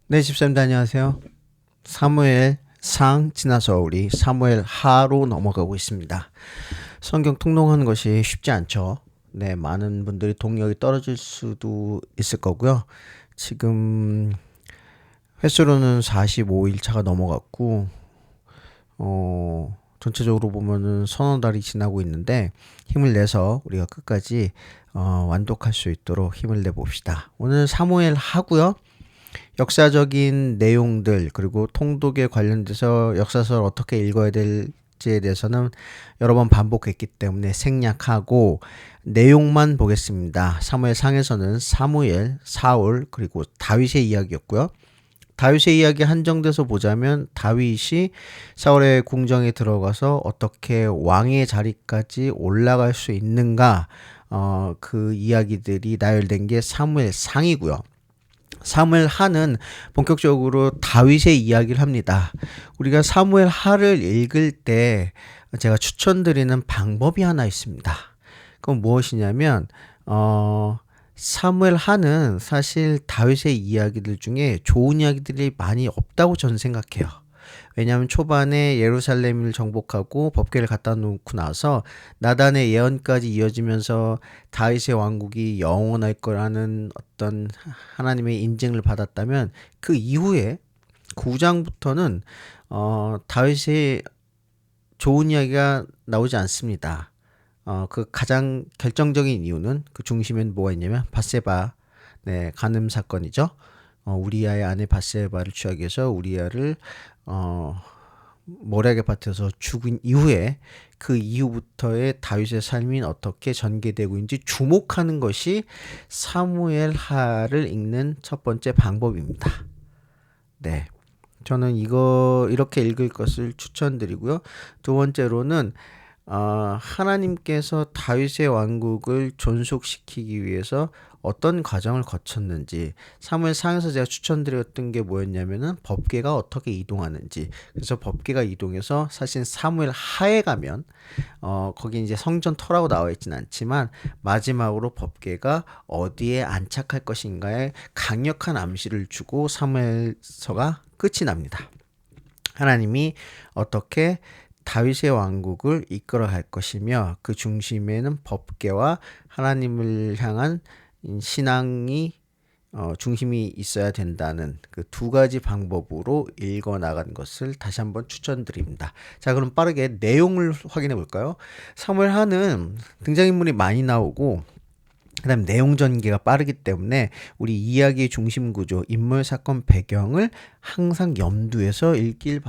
네, 집사님들 안녕하세요. 사무엘 상 지나서 우리 사무엘 하로 넘어가고 있습니다. 성경 통독하는 것이 쉽지 않죠. 네, 많은 분들이 동력이 떨어질 수도 있을 거고요. 지금 횟수로는 45일 차가 넘어갔고, 전체적으로 보면은 서너 달이 지나고 있는데 힘을 내서 우리가 끝까지 완독할 수 있도록 힘을 내 봅시다. 오늘 사무엘 하고요. 역사적인 내용들 그리고 통독에 관련돼서 역사서를 어떻게 읽어야 될지에 대해서는 여러 번 반복했기 때문에 생략하고 내용만 보겠습니다. 사무엘 상에서는 사무엘, 사울 그리고 다윗의 이야기였고요. 다윗의 이야기 한정돼서 보자면 다윗이 사울의 궁정에 들어가서 어떻게 왕의 자리까지 올라갈 수 있는가 그 이야기들이 나열된 게 사무엘 상이고요. 사무엘 하는 본격적으로 다윗의 이야기를 합니다. 우리가 사무엘 하를 읽을 때 제가 추천드리는 방법이 하나 있습니다. 그건 무엇이냐면 사무엘 하는 사실 다윗의 이야기들 중에 좋은 이야기들이 많이 없다고 저는 생각해요. 왜냐하면 초반에 예루살렘을 정복하고 법궤를 갖다 놓고 나서 나단의 예언까지 이어지면서 다윗의 왕국이 영원할 거라는 어떤 하나님의 인증을 받았다면 그 이후에 9장부터는 다윗의 좋은 이야기가 나오지 않습니다. 그 가장 결정적인 이유는 그 중심엔 뭐가 있냐면 밧세바 간음 사건이죠. 우리아의 아내 밧세바를 취하기 위해서 우리아를 모략의 밭에서 죽은 이후에 그 이후부터의 다윗의 삶이 어떻게 전개되고 있는지 주목하는 것이 사무엘하를 읽는 첫 번째 방법입니다. 네. 저는 이거 이렇게 읽을 것을 추천드리고요. 두 번째로는 하나님께서 다윗의 왕국을 존속시키기 위해서 어떤 과정을 거쳤는지 사무엘상에서 제가 추천드렸던 게 뭐였냐면은 법궤가 어떻게 이동하는지. 그래서 법궤가 이동해서 사실 사무엘 하에 가면 거기 이제 성전 터라고 나와 있진 않지만 마지막으로 법궤가 어디에 안착할 것인가에 강력한 암시를 주고 사무엘서가 끝이 납니다. 하나님이 어떻게 다윗의 왕국을 이끌어 갈 것이며 그 중심에는 법궤와 하나님을 향한 신앙이 중심이 있어야 된다는 그 두 가지 방법으로 읽어 나간 것을 다시 한번 추천드립니다. 자, 그럼 빠르게 내용을 확인해 볼까요? 사무엘하는 등장인물이 많이 나오고 그다음 내용 전개가 빠르기 때문에 우리 이야기의 중심 구조, 인물, 사건, 배경을 항상 염두에서 읽길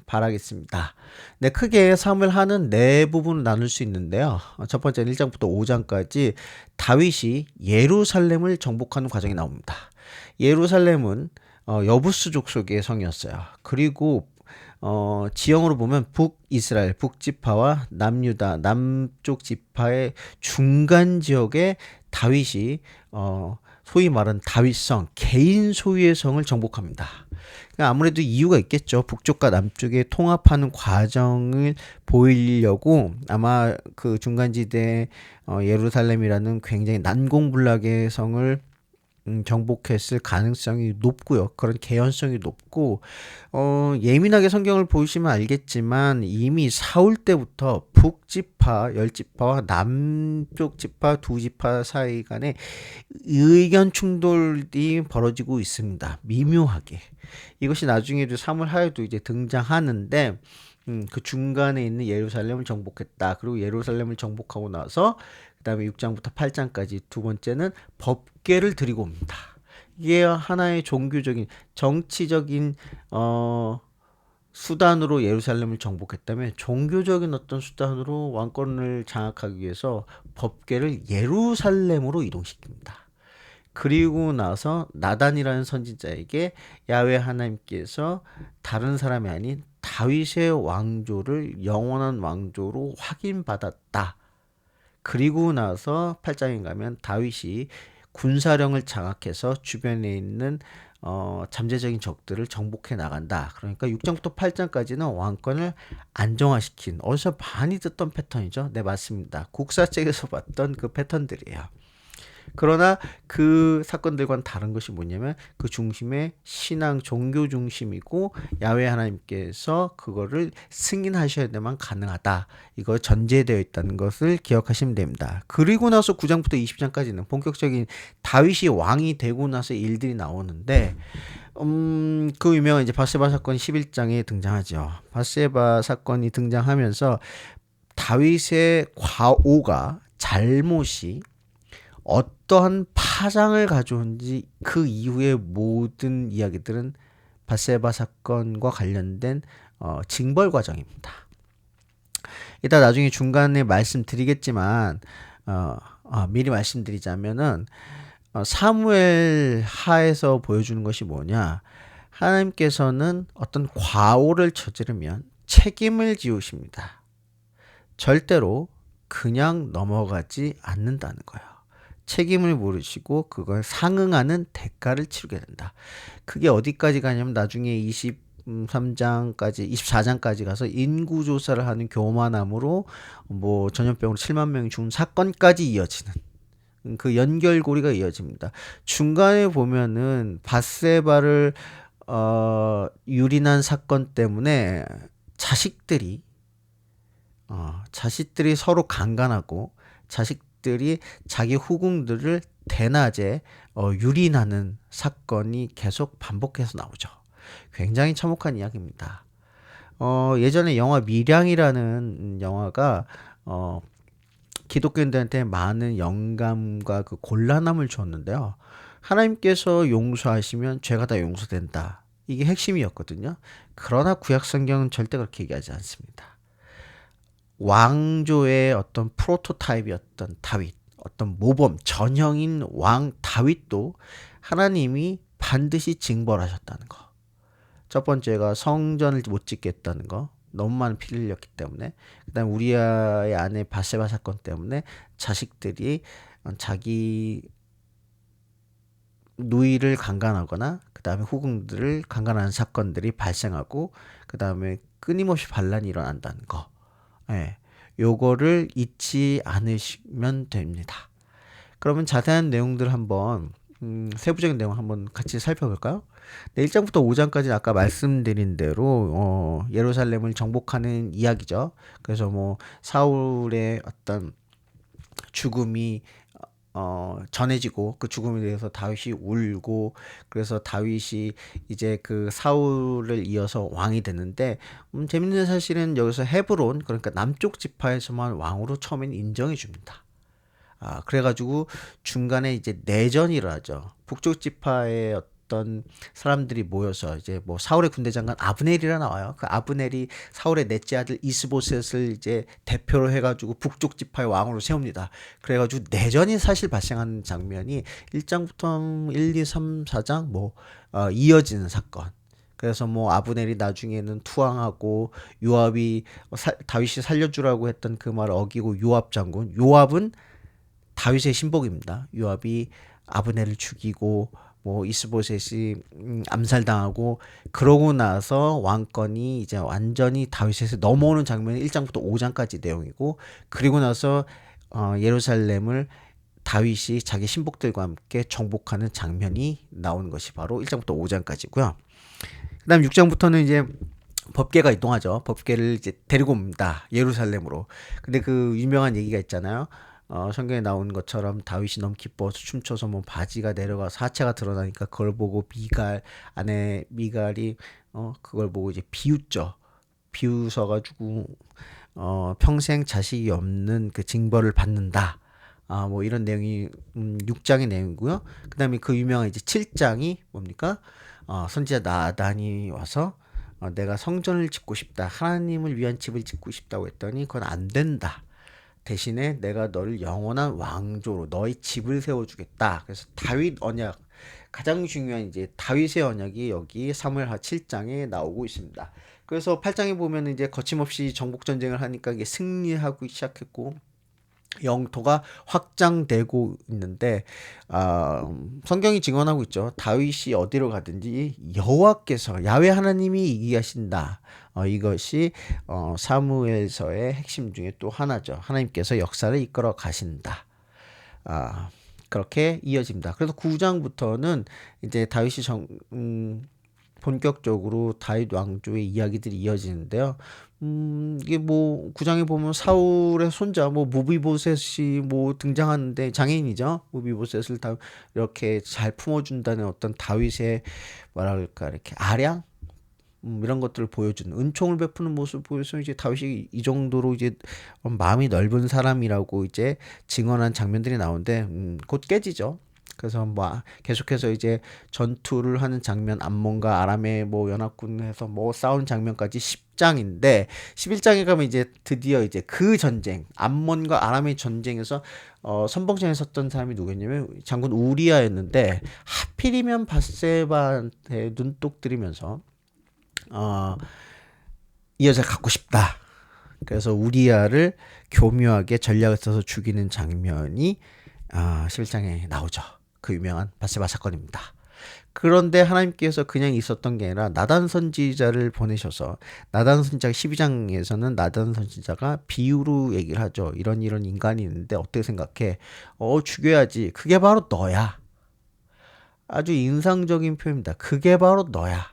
바라겠습니다. 네, 크게 사무엘하는 네 부분을 나눌 수 있는데요. 첫 번째는 1장부터 5장까지 다윗이 예루살렘을 정복하는 과정이 나옵니다. 예루살렘은 여부수족 속의 성이었어요. 그리고 지형으로 보면 북이스라엘, 북지파와 남유다, 남쪽 지파의 중간 지역에 다윗이 소위 말하는 다윗성, 개인 소유의 성을 정복합니다. 그러니까 아무래도 이유가 있겠죠. 북쪽과 남쪽의 통합하는 과정을 보이려고 아마 그 중간지대 예루살렘이라는 굉장히 난공불락의 성을 정복했을 가능성이 높고요. 그런 개연성이 높고 예민하게 성경을 보시면 알겠지만 이미 사울 때부터 북지파, 열지파와 남쪽 지파, 두 지파 사이 간에 의견 충돌이 벌어지고 있습니다. 미묘하게. 이것이 나중에도 사무엘하에도 이제 등장하는데 그 중간에 있는 예루살렘을 정복했다. 그리고 예루살렘을 정복하고 나서 그다음에 6장부터 8장까지 두 번째는 법궤를 들이고 옵니다. 이게 하나의 종교적인 정치적인 수단으로 예루살렘을 정복했다면 종교적인 어떤 수단으로 왕권을 장악하기 위해서 법궤를 예루살렘으로 이동시킵니다. 그리고 나서 나단이라는 선지자에게 야훼 하나님께서 다른 사람이 아닌 다윗의 왕조를 영원한 왕조로 확인받았다. 그리고 나서 8장에 가면 다윗이 군사령을 장악해서 주변에 있는 잠재적인 적들을 정복해 나간다. 그러니까 6장부터 8장까지는 왕권을 안정화시킨 어디서 많이 듣던 패턴이죠. 네, 맞습니다. 국사책에서 봤던 그 패턴들이에요. 그러나 그 사건들과는 다른 것이 뭐냐면 그 중심에 신앙 종교 중심이고 야훼 하나님께서 그거를 승인하셔야 되만 가능하다. 이거 전제되어 있다는 것을 기억하시면 됩니다. 그리고 나서 9장부터 20장까지는 본격적인 다윗이 왕이 되고 나서 일들이 나오는데 그 유명한 이제 바세바 사건이 11장에 등장하죠. 바세바 사건이 등장하면서 다윗의 과오가 잘못이 어떠한 파장을 가져온지 그 이후의 모든 이야기들은 바세바 사건과 관련된 징벌 과정입니다. 이따 나중에 중간에 말씀드리겠지만 미리 말씀드리자면은 사무엘 하에서 보여주는 것이 뭐냐? 하나님께서는 어떤 과오를 저지르면 책임을 지우십니다. 절대로 그냥 넘어가지 않는다는 거예요. 책임을 물으시고 그걸 상응하는 대가를 치르게 된다. 그게 어디까지 가냐면 나중에 23장까지 24장까지 가서 인구조사를 하는 교만함으로 뭐 전염병으로 7만 명이 죽은 사건까지 이어지는 그 연결고리가 이어집니다. 중간에 보면은 밧세바를 유린한 사건 때문에 자식들이 서로 강간하고 자식들이 자기 후궁들을 대낮에 유린하는 사건이 계속 반복해서 나오죠. 굉장히 참혹한 이야기입니다. 예전에 영화 밀양이라는 영화가 기독교인들한테 많은 영감과 그 곤란함을 줬는데요. 하나님께서 용서하시면 죄가 다 용서된다. 이게 핵심이었거든요. 그러나 구약성경은 절대 그렇게 얘기하지 않습니다. 왕조의 어떤 프로토타입이었던 다윗, 어떤 모범, 전형인 왕 다윗도 하나님이 반드시 징벌하셨다는 거. 첫 번째가 성전을 못 짓겠다는 거. 너무 많은 피를 흘렸기 때문에. 그다음 우리아의 아내 바세바 사건 때문에 자식들이 자기 누이를 강간하거나 그다음에 후궁들을 강간하는 사건들이 발생하고 그다음에 끊임없이 반란이 일어난다는 거. 예. 요거를 잊지 않으시면 됩니다. 그러면 자세한 내용들 한번 세부적인 내용 한번 같이 살펴볼까요? 네, 1장부터 5장까지 아까 말씀드린 대로 예루살렘을 정복하는 이야기죠. 그래서 뭐 사울의 어떤 죽음이 전해지고 그 죽음에 대해서 다윗이 울고 그래서 다윗이 이제 그 사울을 이어서 왕이 되는데 재밌는 사실은 여기서 헤브론 그러니까 남쪽 지파에서만 왕으로 처음엔 인정해 줍니다. 그래가지고 중간에 이제 내전이 일어나죠. 북쪽 지파의 어떤 사람들이 모여서 이제 뭐 사울의 군대 장관 아브넬이라 나와요. 그 아브넬이 사울의 넷째 아들 이스보셋을 이제 대표로 해가지고 북쪽 지파의 왕으로 세웁니다. 그래가지고 내전이 사실 발생하는 장면이 1장부터 1, 2, 3, 4장 뭐 이어지는 사건. 그래서 뭐 아브넬이 나중에는 투항하고 요압이 다윗이 살려주라고 했던 그 말을 어기고 요압 장군 요압은 다윗의 신복입니다. 요압이 아브넬을 죽이고 뭐 이스보셋이 암살당하고 그러고 나서 왕권이 이제 완전히 다윗에서 넘어오는 장면이 1장부터 5장까지 내용이고 그리고 나서 예루살렘을 다윗이 자기 신복들과 함께 정복하는 장면이 나오는 것이 바로 1장부터 5장까지고요. 그다음 6장부터는 이제 법궤가 이동하죠. 법궤를 이제 데리고 옵니다. 예루살렘으로. 근데 그 유명한 얘기가 있잖아요. 성경에 나온 것처럼 다윗이 너무 기뻐서 춤춰서 뭐 바지가 내려가서 하체가 드러나니까 그걸 보고 아내 미갈이 그걸 보고 이제 비웃죠. 비웃어가지고 평생 자식이 없는 그 징벌을 받는다. 뭐 이런 내용이 6장의 내용이고요. 그다음에 그 유명한 이제 7장이 뭡니까? 선지자 나단이 와서 내가 성전을 짓고 싶다. 하나님을 위한 집을 짓고 싶다고 했더니 그건 안 된다. 대신에 내가 너를 영원한 왕조로 너의 집을 세워주겠다. 그래서 다윗 언약 가장 중요한 이제 다윗의 언약이 여기 사무엘하 7장에 나오고 있습니다. 그래서 8장에 보면 이제 거침없이 정복 전쟁을 하니까 이게 승리하고 시작했고 영토가 확장되고 있는데 성경이 증언하고 있죠. 다윗이 어디로 가든지 여호와께서 야훼 하나님이 이기게 하신다. 이것이 사무엘서의 핵심 중에 또 하나죠. 하나님께서 역사를 이끌어 가신다. 그렇게 이어집니다. 그래서 9장부터는 이제 다윗이 본격적으로 다윗 왕조의 이야기들이 이어지는데요. 이게 뭐 9장에 보면 사울의 손자 뭐 무비보셋이 뭐 등장하는데 장애인이죠. 무비보셋을 다 이렇게 잘 품어준다는 어떤 다윗의 뭐랄까 이렇게 아량 이런 것들을 보여주는 은총을 베푸는 모습을 보여서 이제 다윗이 이 정도로 이제 마음이 넓은 사람이라고 이제 증언한 장면들이 나오는데 곧 깨지죠. 그래서 뭐 계속해서 이제 전투를 하는 장면, 암몬과 아람의 뭐 연합군에서 뭐 싸운 장면까지 10장인데 11장에 가면 이제 드디어 이제 그 전쟁, 암몬과 아람의 전쟁에서 선봉장에 섰던 사람이 누구였냐면 장군 우리아였는데 하필이면 밧세바한테 눈독 들이면서 이 여자 갖고 싶다. 그래서 우리아를 교묘하게 전략을 써서 죽이는 장면이 11장에 나오죠. 그 유명한 밧세바 사건입니다. 그런데 하나님께서 그냥 있었던 게 아니라 나단 선지자를 보내셔서 나단 선지자 12장에서는 나단 선지자가 비유로 얘기를 하죠. 이런 인간이 있는데 어떻게 생각해? 죽여야지. 그게 바로 너야. 아주 인상적인 표현입니다. 그게 바로 너야.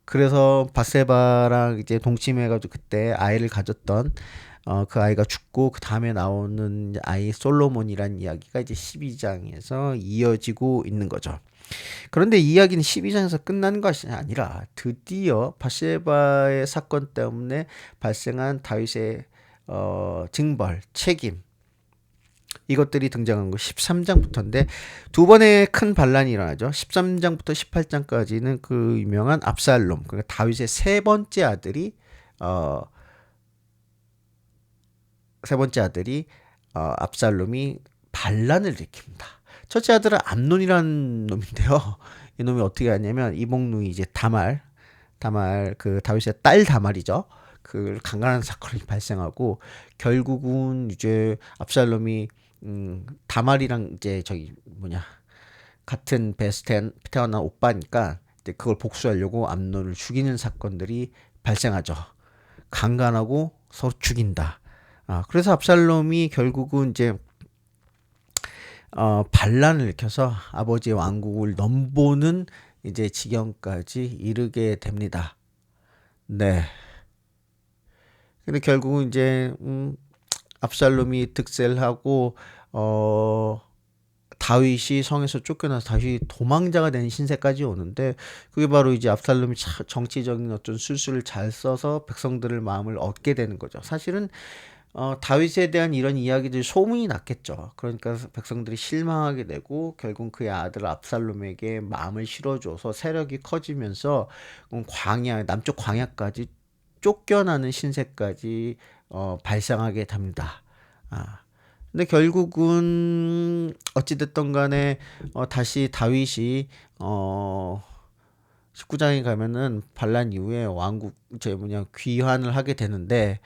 그래서 밧세바랑 이제 동침해가지고 그때 아이를 가졌던 그 아이가 죽고 그 다음에 나오는 아이 솔로몬이란 이야기가 이제 12장에서 이어지고 있는 거죠. 그런데 이야기는 12장에서 끝난 것이 아니라 드디어 밧세바의 사건 때문에 발생한 다윗의 징벌, 책임 이것들이 등장한 거 13장부터인데 두 번의 큰 반란이 일어나죠. 13장부터 18장까지는 그 유명한 압살롬, 그러니까 다윗의 세 번째 아들이 압살롬이 반란을 일으킵니다. 첫째 아들은 암논이라는 놈인데요. 이 놈이 어떻게 하냐면 이복누이 이제 다말 그 다윗의 딸 다말이죠. 그 강간한 사건이 발생하고 결국은 이제 압살롬이 다말이랑 이제 같은 배에 태어난 오빠니까 이제 그걸 복수하려고 암논을 죽이는 사건들이 발생하죠. 강간하고 서로 죽인다. 그래서 압살롬이 결국은 이제 반란을 일으켜서 아버지의 왕국을 넘보는 이제 지경까지 이르게 됩니다. 네. 근데 결국은 이제 압살롬이 득세를 하고 다윗이 성에서 쫓겨나서 다시 도망자가 된 신세까지 오는데 그게 바로 이제 압살롬이 정치적인 어떤 술수를 잘 써서 백성들을 마음을 얻게 되는 거죠. 사실은 다윗에 대한 이런 이야기들이 소문이 났겠죠. 그러니까 백성들이 실망하게 되고 결국 그의 아들 압살롬에게 마음을 실어줘서 세력이 커지면서 남쪽 광야까지 쫓겨나는 신세까지 발생하게 됩니다. 근데 결국은 어찌됐든 간에 다시 다윗이 19장에 가면은 반란 이후에 왕국 귀환을 하게 되는데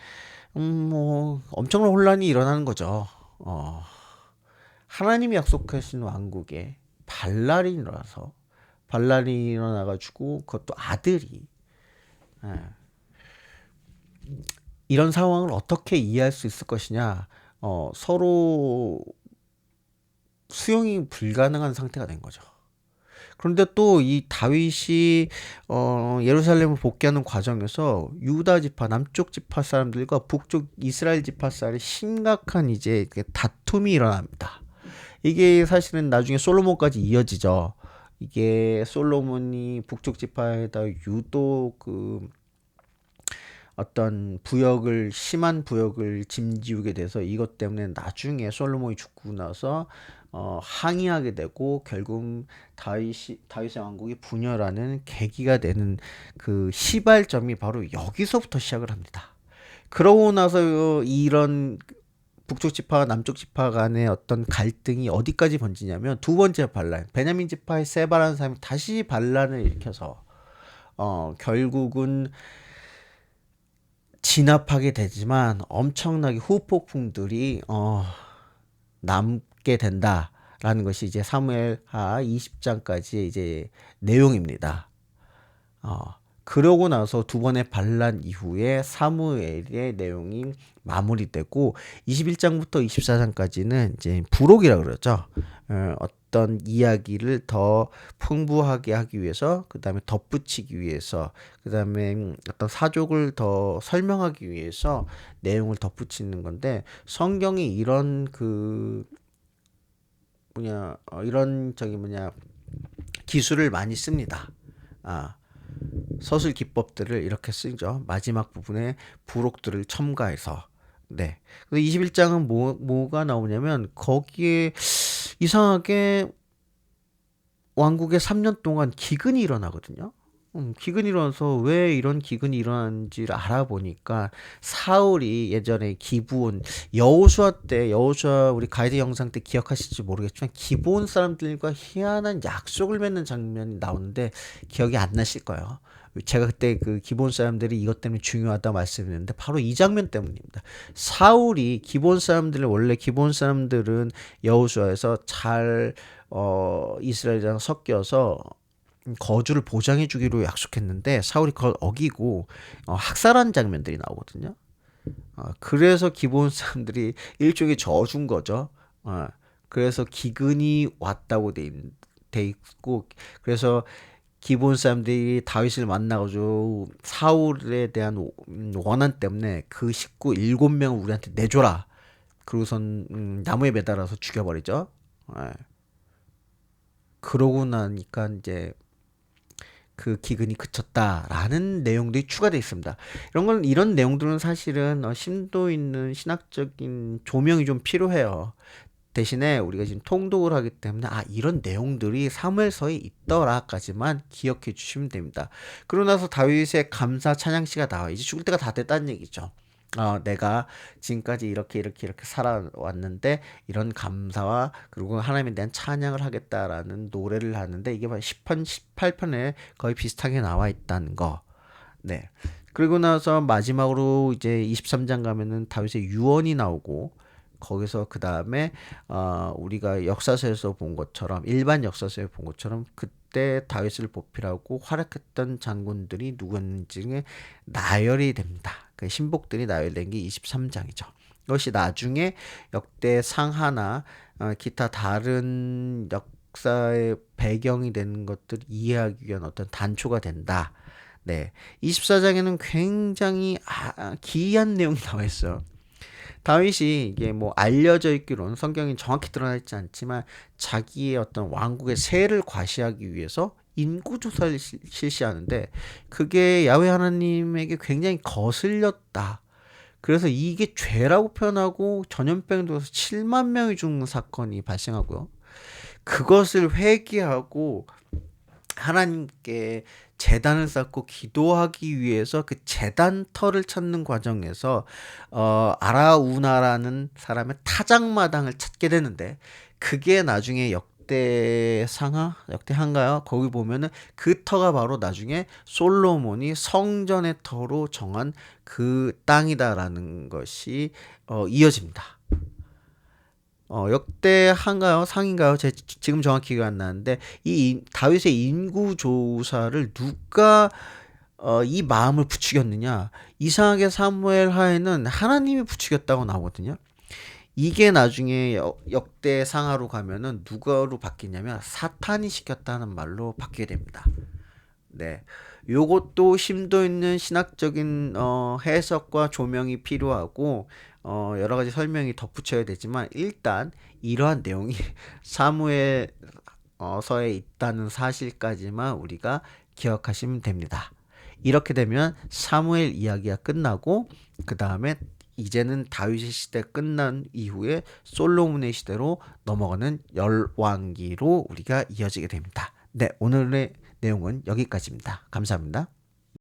뭐 엄청난 혼란이 일어나는 거죠. 하나님이 약속하신 왕국에 반란이 일어나가지고 그것도 아들이 이런 상황을 어떻게 이해할 수 있을 것이냐. 서로 수용이 불가능한 상태가 된 거죠. 그런데 또 이 다윗이 예루살렘을 복귀하는 과정에서 유다 지파, 남쪽 지파 사람들과 북쪽 이스라엘 지파 사람의 심각한 이제 다툼이 일어납니다. 이게 사실은 나중에 솔로몬까지 이어지죠. 이게 솔로몬이 북쪽 지파에다 유독 어떤 심한 부역을 짐지우게 돼서 이것 때문에 나중에 솔로몬이 죽고 나서 항의하게 되고 결국 다윗의 왕국이 분열하는 계기가 되는 그 시발점이 바로 여기서부터 시작을 합니다. 그러고 나서 이런 북쪽 지파와 남쪽 지파 간의 어떤 갈등이 어디까지 번지냐면 두 번째 반란, 베냐민 지파의 세바라는 사람이 다시 반란을 일으켜서 결국은 진압하게 되지만 엄청나게 후폭풍들이 남게 된다라는 것이 이제 사무엘하 20장까지 이제 내용입니다. 그러고 나서 두 번의 반란 이후에 사무엘의 내용이 마무리되고 21장부터 24장까지는 이제 부록이라고 그러죠. 어떤 이야기를 더 풍부하게 하기 위해서, 그 다음에 덧붙이기 위해서, 그 다음에 어떤 사족을 더 설명하기 위해서 내용을 덧붙이는 건데, 성경이 이런 이런 기술을 많이 씁니다. 아, 서술 기법들을 이렇게 쓰죠. 마지막 부분에 부록들을 첨가해서. 네. 그래서 21장은 뭐가 나오냐면, 거기에 이상하게 왕국에 3년 동안 기근이 일어나거든요. 기근이 일어나서 왜 이런 기근이 일어나는지를 알아보니까, 사울이 예전에 기브온 여호수아 때, 여호수아 우리 가이드 영상 때 기억하실지 모르겠지만 기브온 사람들과 희한한 약속을 맺는 장면이 나오는데 기억이 안 나실 거예요. 제가 그때 그 기브온 사람들이 이것 때문에 중요하다 말씀드렸는데 바로 이 장면 때문입니다. 사울이 원래 기브온 사람들은 여호수아에서 잘 이스라엘이랑 섞여서 거주를 보장해 주기로 약속했는데 사울이 그걸 어기고 학살한 장면들이 나오거든요. 그래서 기브온 사람들이 일종의 저주인 거죠. 그래서 기근이 왔다고 돼 있고, 그래서 기브온 사람들이 다윗을 만나가지고 사울에 대한 원한 때문에 그 식구 7명을 우리한테 내줘라. 그러고선 나무에 매달아서 죽여버리죠. 그러고 나니까 이제 그 기근이 그쳤다라는 내용들이 추가되어 있습니다. 이런 내용들은 사실은 심도 있는 신학적인 조명이 좀 필요해요. 대신에 우리가 지금 통독을 하기 때문에 이런 내용들이 사무엘서에 있더라까지만 기억해 주시면 됩니다. 그러고 나서 다윗의 감사 찬양시가 나와. 이제 죽을 때가 다 됐다는 얘기죠. 내가 지금까지 이렇게 살아왔는데 이런 감사와 그리고 하나님에 대한 찬양을 하겠다라는 노래를 하는데, 이게 10편 18편에 거의 비슷하게 나와 있다는 거. 네. 그리고 나서 마지막으로 이제 23장 가면은 다윗의 유언이 나오고, 거기서 그 다음에 우리가 역사서에서 본 것처럼, 일반 역사서에 본 것처럼 그때 다윗을 보필하고 활약했던 장군들이 누구였는지 나열이 됩니다. 그 신복들이 나열된 게 23장이죠. 이것이 나중에 역대 상하나 기타 다른 역사의 배경이 되는 것들 이해하기 위한 어떤 단초가 된다. 네, 24장에는 굉장히 기이한 내용이 나와 있어요. 다윗이 이게 뭐 알려져 있기로는, 성경이 정확히 드러나 있지 않지만, 자기의 어떤 왕국의 세를 과시하기 위해서 인구조사를 실시하는데 그게 야훼 하나님에게 굉장히 거슬렸다. 그래서 이게 죄라고 표현하고 전염병에 들어서 7만 명이 죽는 사건이 발생하고요. 그것을 회개하고 하나님께 제단을 쌓고 기도하기 위해서 그 제단터를 찾는 과정에서 아라우나라는 사람의 타작마당을 찾게 되는데, 그게 나중에 역대한가요? 거기 보면은 그 터가 바로 나중에 솔로몬이 성전의 터로 정한 그 땅이다라는 것이 이어집니다. 역대한가요? 상인가요? 지금 정확히 기억 안 나는데, 이 다윗의 인구 조사를 누가 이 마음을 부추겼느냐? 이상하게 사무엘 하에는 하나님이 부추겼다고 나오거든요. 이게 나중에 역대 상하로 가면은 누가로 바뀌냐면 사탄이 시켰다는 말로 바뀌게 됩니다. 네. 요것도 심도 있는 신학적인 해석과 조명이 필요하고 여러 가지 설명이 덧붙여야 되지만, 일단 이러한 내용이 사무엘 서에 있다는 사실까지만 우리가 기억하시면 됩니다. 이렇게 되면 사무엘 이야기가 끝나고, 그 다음에 이제는 다윗의 시대 끝난 이후에 솔로몬의 시대로 넘어가는 열왕기로 우리가 이어지게 됩니다. 네, 오늘의 내용은 여기까지입니다. 감사합니다.